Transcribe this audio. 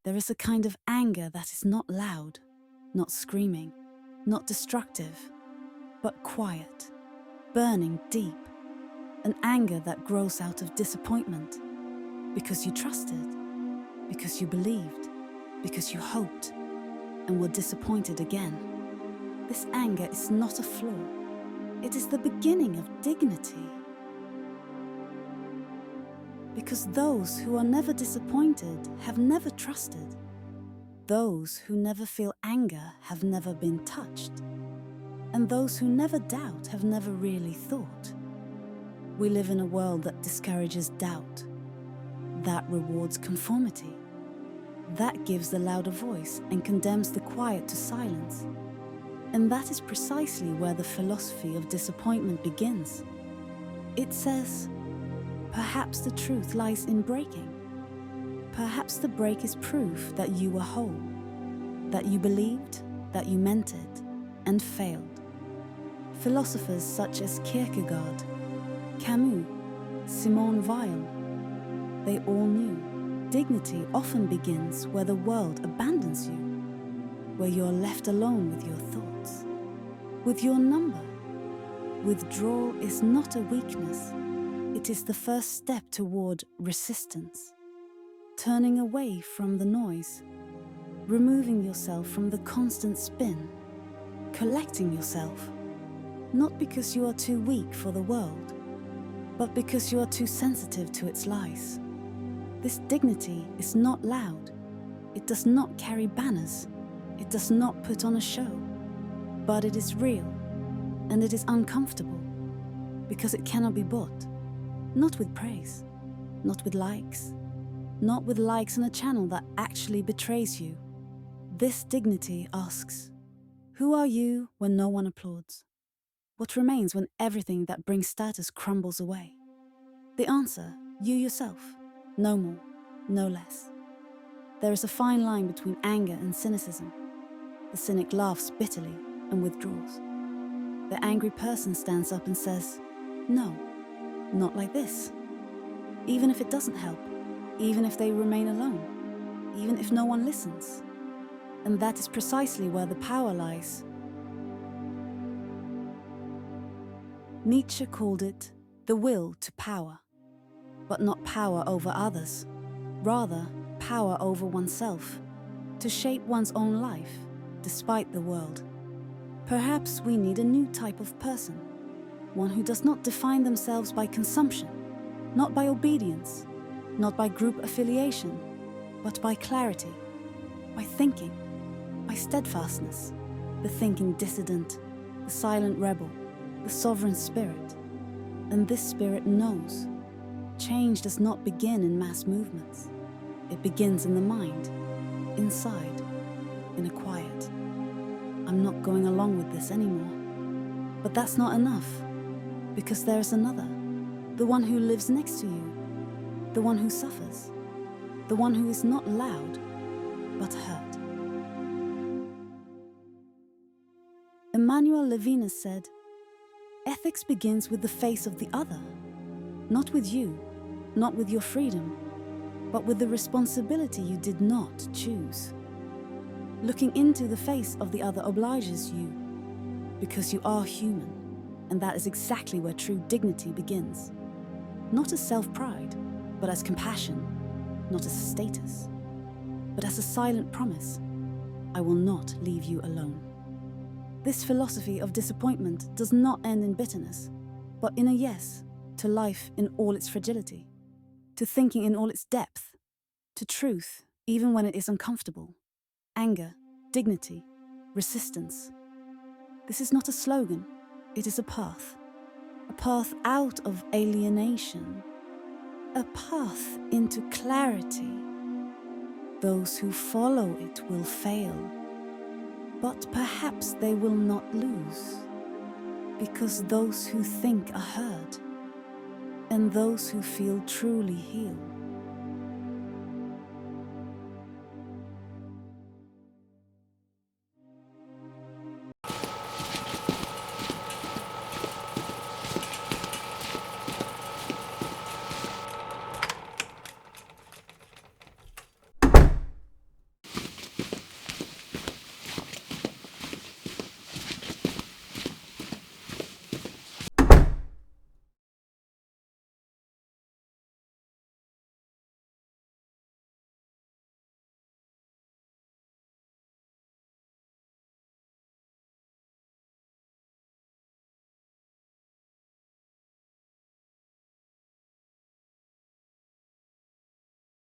There is a kind of anger that is not loud, not screaming, not destructive, but quiet, burning deep. An anger that grows out of disappointment, because you trusted, because you believed, because you hoped, and were disappointed again. This anger is not a flaw. It is the beginning of dignity. Because those who are never disappointed have never trusted. Those who never feel anger have never been touched. And those who never doubt have never really thought. We live in a world that discourages doubt. That rewards conformity. That gives the loud a voice and condemns the quiet to silence. And that is precisely where the philosophy of disappointment begins. It says, perhaps the truth lies in breaking. Perhaps the break is proof that you were whole, that you believed, that you meant it, and failed. Philosophers such as Kierkegaard, Camus, Simone Weil, they all knew dignity often begins where the world abandons you, where you're left alone with your thoughts, with your number. Withdrawal is not a weakness. It is the first step toward resistance, turning away from the noise, removing yourself from the constant spin, collecting yourself, not because you are too weak for the world, but because you are too sensitive to its lies. This dignity is not loud. It does not carry banners. It does not put on a show. But it is real, and it is uncomfortable, because it cannot be bought. Not with praise, not with likes, not with likes on a channel that actually betrays you. This dignity asks, who are you when no one applauds? What remains when everything that brings status crumbles away? The answer, you yourself, no more, no less. There is a fine line between anger and cynicism. The cynic laughs bitterly and withdraws. The angry person stands up and says, no, not like this. Even if it doesn't help, even if they remain alone, even if no one listens. And that is precisely where the power lies. Nietzsche called it the will to power, but not power over others, rather power over oneself, to shape one's own life, despite the world. Perhaps we need a new type of person, one who does not define themselves by consumption, not by obedience, not by group affiliation, but by clarity, by thinking, by steadfastness, the thinking dissident, the silent rebel, the sovereign spirit. And this spirit knows. Change does not begin in mass movements. It begins in the mind, inside, in a quiet. I'm not going along with this anymore. But that's not enough, because there is another, the one who lives next to you, the one who suffers, the one who is not loud, but hurt. Emmanuel Levinas said, ethics begins with the face of the other, not with you, not with your freedom, but with the responsibility you did not choose. Looking into the face of the other obliges you, because you are human, and that is exactly where true dignity begins. Not as self-pride, but as compassion, not as a status, but as a silent promise, I will not leave you alone. This philosophy of disappointment does not end in bitterness, but in a yes to life in all its fragility, to thinking in all its depth, to truth even when it is uncomfortable, anger, dignity, resistance. This is not a slogan, it is a path out of alienation, a path into clarity. Those who follow it will fail, but perhaps they will not lose, because those who think are heard, and those who feel truly heal.